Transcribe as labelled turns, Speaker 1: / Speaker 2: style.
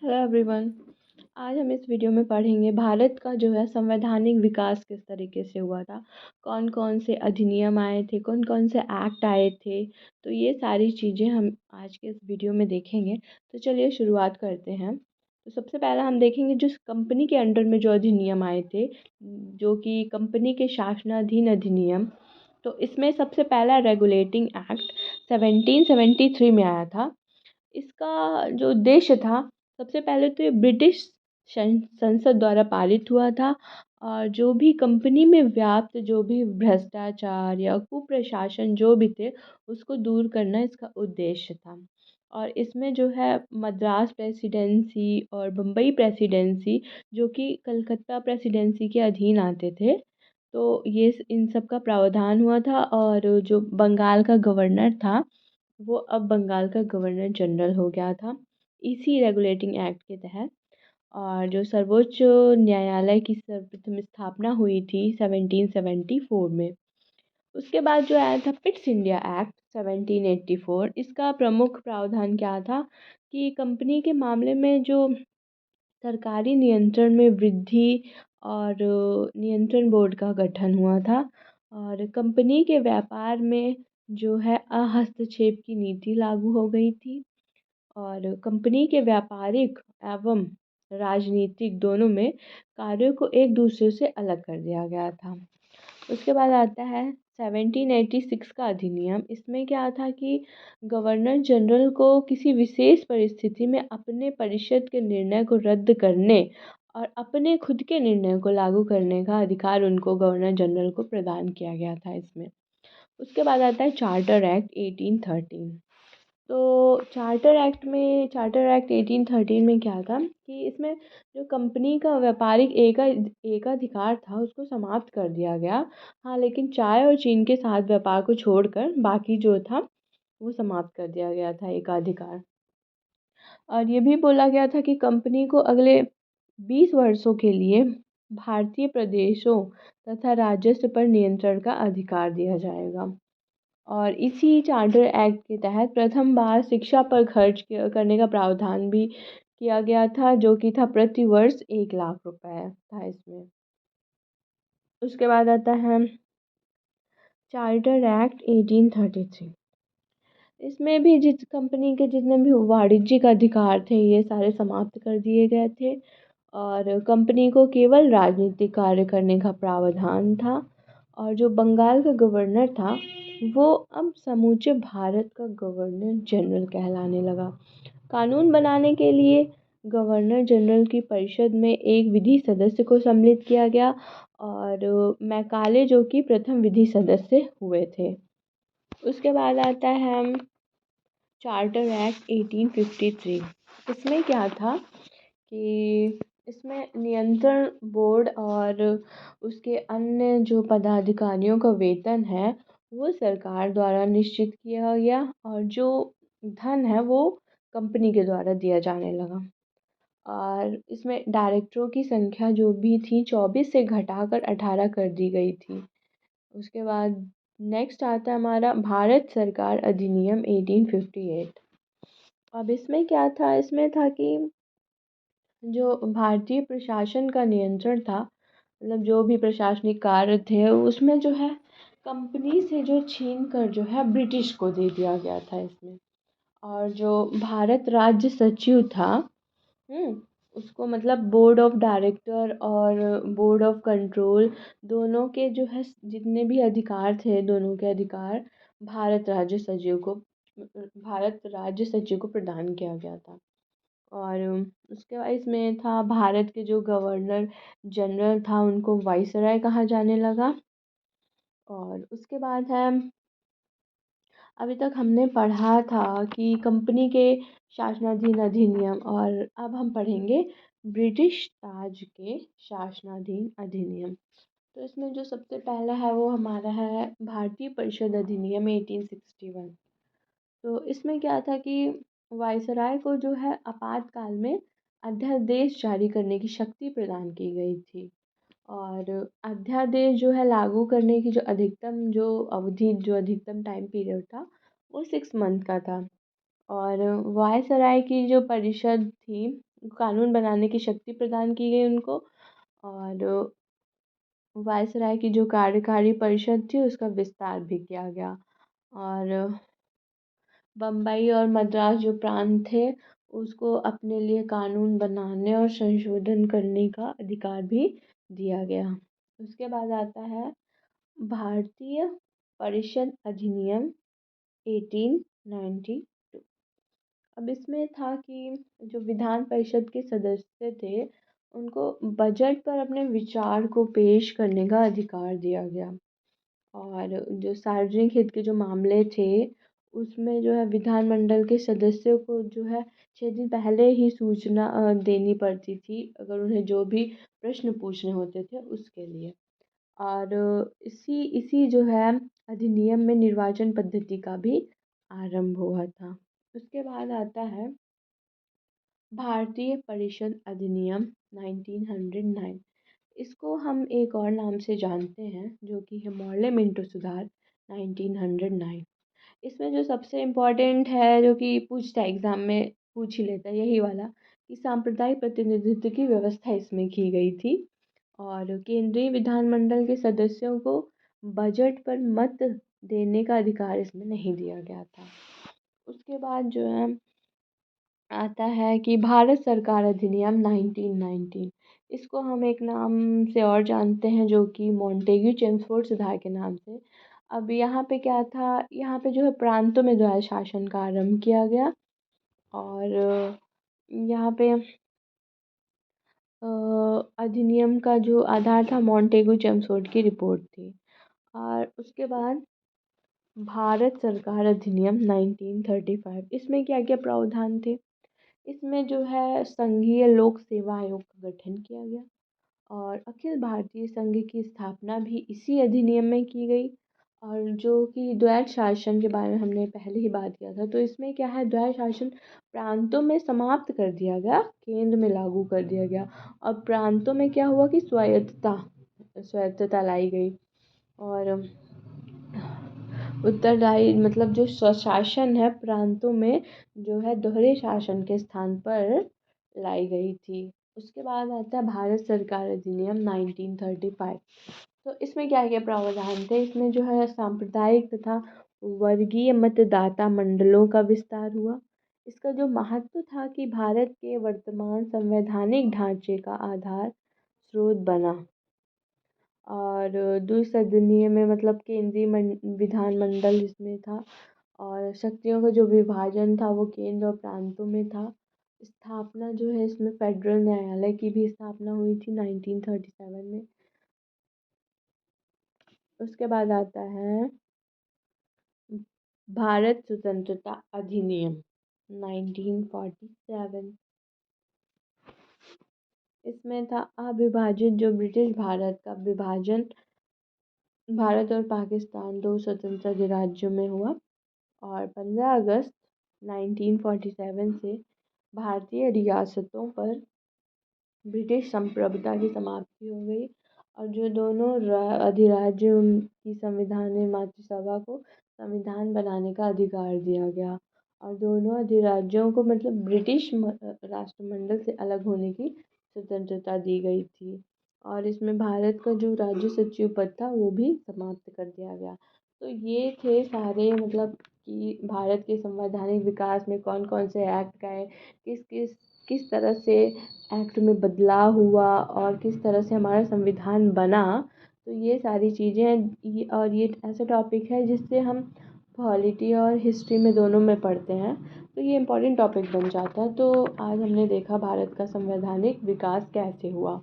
Speaker 1: Hello everyone. आज हम इस वीडियो में पढ़ेंगे भारत का जो है संवैधानिक विकास किस तरीके से हुआ था, कौन कौन से अधिनियम आए थे, कौन कौन से एक्ट आए थे। तो ये सारी चीज़ें हम आज के इस वीडियो में देखेंगे। तो चलिए शुरुआत करते हैं। तो सबसे पहला हम देखेंगे जो कंपनी के अंडर में जो अधिनियम आए थे, जो कि कंपनी के शासनाधीन अधिनियम। तो इसमें सबसे पहला रेगुलेटिंग एक्ट 1773 में आया था। इसका जो उद्देश्य था, सबसे पहले तो ये ब्रिटिश संसद द्वारा पारित हुआ था। और जो भी कंपनी में व्याप्त जो भी भ्रष्टाचार या कुप्रशासन जो भी थे, उसको दूर करना इसका उद्देश्य था। और इसमें जो है मद्रास प्रेसिडेंसी और बम्बई प्रेसिडेंसी, जो कि कलकत्ता प्रेसिडेंसी के अधीन आते थे, तो ये इन सब का प्रावधान हुआ था। और जो बंगाल का गवर्नर था, वो अब बंगाल का गवर्नर जनरल हो गया था इसी रेगुलेटिंग एक्ट के तहत। और जो सर्वोच्च न्यायालय की सर्वप्रथम स्थापना हुई थी 1774 में। उसके बाद जो आया था पिट्स इंडिया एक्ट 1784। इसका प्रमुख प्रावधान क्या था कि कंपनी के मामले में जो सरकारी नियंत्रण में वृद्धि और नियंत्रण बोर्ड का गठन हुआ था। और कंपनी के व्यापार में जो है हस्तक्षेप की नीति लागू हो गई थी। और कंपनी के व्यापारिक एवं राजनीतिक दोनों में कार्यों को एक दूसरे से अलग कर दिया गया था। उसके बाद आता है 1786 का अधिनियम। इसमें क्या था कि गवर्नर जनरल को किसी विशेष परिस्थिति में अपने परिषद के निर्णय को रद्द करने और अपने खुद के निर्णय को लागू करने का अधिकार उनको गवर्नर जनरल को प्रदान किया गया था इसमें। उसके बाद आता है चार्टर एक्ट 1813। तो चार्टर एक्ट 1813 में क्या था कि इसमें जो कंपनी का व्यापारिक एकाधिकार था, उसको समाप्त कर दिया गया। हाँ, लेकिन चाय और चीन के साथ व्यापार को छोड़कर बाकी जो था वो समाप्त कर दिया गया था एकाधिकार। और ये भी बोला गया था कि कंपनी को अगले 20 वर्षों के लिए भारतीय प्रदेशों तथा राजस्व पर नियंत्रण का अधिकार दिया जाएगा। और इसी चार्टर एक्ट के तहत प्रथम बार शिक्षा पर करने का प्रावधान भी किया गया था, जो कि था प्रति वर्ष 1 लाख रुपए था इसमें। उसके बाद आता है चार्टर एक्ट 1833। इसमें भी जिस कंपनी के जितने भी वाणिज्यिक अधिकार थे, ये सारे समाप्त कर दिए गए थे। और कंपनी को केवल राजनीतिक कार्य करने का प्रावधान था। और जो बंगाल का गवर्नर था, वो अब समूचे भारत का गवर्नर जनरल कहलाने लगा। कानून बनाने के लिए गवर्नर जनरल की परिषद में एक विधि सदस्य को सम्मिलित किया गया। और मैकाले जो कि प्रथम विधि सदस्य हुए थे। उसके बाद आता है चार्टर एक्ट 1853। इसमें क्या था कि इसमें नियंत्रण बोर्ड और उसके अन्य जो पदाधिकारियों का वेतन है, वो सरकार द्वारा निश्चित किया गया। और जो धन है वो कंपनी के द्वारा दिया जाने लगा। और इसमें डायरेक्टरों की संख्या जो भी थी 24 से घटाकर 18 कर दी गई थी। उसके बाद नेक्स्ट आता है हमारा भारत सरकार अधिनियम 1858। अब इसमें क्या था, इसमें था कि जो भारतीय प्रशासन का नियंत्रण था, मतलब जो भी प्रशासनिक कार्य थे, उसमें जो है कंपनी से जो छीन कर जो है ब्रिटिश को दे दिया गया था इसमें। और जो भारत राज्य सचिव था, उसको मतलब बोर्ड ऑफ डायरेक्टर और बोर्ड ऑफ कंट्रोल दोनों के जो है जितने भी अधिकार थे, दोनों के अधिकार भारत राज्य सचिव को प्रदान किया गया था। और उसके बाद इसमें था भारत के जो गवर्नर जनरल था, उनको वाइसराय कहा जाने लगा। और उसके बाद है, अभी तक हमने पढ़ा था कि कंपनी के शासनाधीन अधिनियम, और अब हम पढ़ेंगे ब्रिटिश ताज के शासनाधीन अधिनियम। तो इसमें जो सबसे पहला है वो हमारा है भारतीय परिषद अधिनियम 1861। तो इसमें क्या था कि वायसराय को जो है आपातकाल में अध्यादेश जारी करने की शक्ति प्रदान की गई थी। और अध्यादेश जो है लागू करने की जो अधिकतम टाइम पीरियड था, वो 6 मंथ का था। और वायसराय की जो परिषद थी, कानून बनाने की शक्ति प्रदान की गई उनको। और वायसराय की जो कार्यकारी परिषद थी उसका विस्तार भी किया गया। और बम्बई और मद्रास जो प्रांत थे उसको अपने लिए कानून बनाने और संशोधन करने का अधिकार भी दिया गया। उसके बाद आता है भारतीय परिषद अधिनियम 1892। अब इसमें था कि जो विधान परिषद के सदस्य थे उनको बजट पर अपने विचार को पेश करने का अधिकार दिया गया। और जो सार्वजनिक हित के जो मामले थे उसमें जो है विधानमंडल के सदस्यों को जो है 6 दिन पहले ही सूचना देनी पड़ती थी अगर उन्हें जो भी प्रश्न पूछने होते थे उसके लिए। और इसी इसी जो है अधिनियम में निर्वाचन पद्धति का भी आरंभ हुआ था। उसके बाद आता है भारतीय परिषद अधिनियम 1909। इसको हम एक और नाम से जानते हैं जो कि है मॉर्ले मिंटो सुधार 1909। इसमें जो सबसे इम्पोर्टेंट है जो कि पूछता है एग्ज़ाम में पूछ ही लेता है यही वाला कि सांप्रदायिक प्रतिनिधित्व की व्यवस्था इसमें की गई थी। और केंद्रीय विधानमंडल के सदस्यों को बजट पर मत देने का अधिकार इसमें नहीं दिया गया था। उसके बाद जो है आता है कि भारत सरकार अधिनियम 1919। इसको हम एक नाम से और जानते हैं जो कि मॉन्टेग्यू चेम्सफोर्ड सुधार के नाम से। अब यहाँ पे क्या था, यहाँ पे जो है प्रांतों में जो है शासन का आरंभ किया गया। और यहाँ पे अधिनियम का जो आधार था मॉन्टेग्यू चेम्सफोर्ड की रिपोर्ट थी। और उसके बाद भारत सरकार अधिनियम 1935। इसमें क्या क्या प्रावधान थे, इसमें जो है संघीय लोक सेवा आयोग का गठन किया गया और अखिल भारतीय संघ की स्थापना भी इसी अधिनियम में की गई। और जो कि द्वैत शासन के बारे में हमने पहले ही बात किया था, तो इसमें क्या है द्वैत शासन प्रांतों में समाप्त कर दिया गया, केंद्र में लागू कर दिया गया। और प्रांतों में क्या हुआ कि स्वायत्तता लाई गई। और उत्तरदायी मतलब जो स्वशासन है प्रांतों में जो है दोहरे शासन के स्थान पर लाई गई थी। उसके बाद आता है भारत सरकार अधिनियम 1935। तो इसमें क्या क्या प्रावधान थे, इसमें जो है सांप्रदायिक तथा वर्गीय मतदाता मंडलों का विस्तार हुआ। इसका जो महत्व था कि भारत के वर्तमान संवैधानिक ढांचे का आधार स्रोत बना। और द्विसदनीय में मतलब केंद्रीय विधानमंडल इसमें था। और शक्तियों का जो विभाजन था वो केंद्र और प्रांतों में था। स्थापना जो है इसमें फेडरल न्यायालय की भी स्थापना हुई थी 1937 में। उसके बाद आता है भारत स्वतंत्रता अधिनियम 1947। इसमें था अविभाजित जो ब्रिटिश भारत का विभाजन भारत और पाकिस्तान दो स्वतंत्र राज्यों में हुआ। और 15 अगस्त 1947 से भारतीय रियासतों पर ब्रिटिश संप्रभुता की समाप्ति हो गई। और जो दोनों अधिराज्य उनकी संविधान मातृसभा को संविधान बनाने का अधिकार दिया गया। और दोनों अधिराज्यों को मतलब ब्रिटिश राष्ट्रमंडल से अलग होने की स्वतंत्रता दी गई थी। और इसमें भारत का जो राज्य सचिव पद था वो भी समाप्त कर दिया गया। तो ये थे सारे मतलब कि भारत के संवैधानिक विकास में कौन कौन से एक्ट आए, किस तरह से एक्ट में बदलाव हुआ और किस तरह से हमारा संविधान बना। तो ये सारी चीज़ें और ये ऐसा टॉपिक है जिससे हम पॉलिटी और हिस्ट्री में दोनों में पढ़ते हैं, तो ये इम्पोर्टेंट टॉपिक बन जाता है। तो आज हमने देखा भारत का संवैधानिक विकास कैसे हुआ।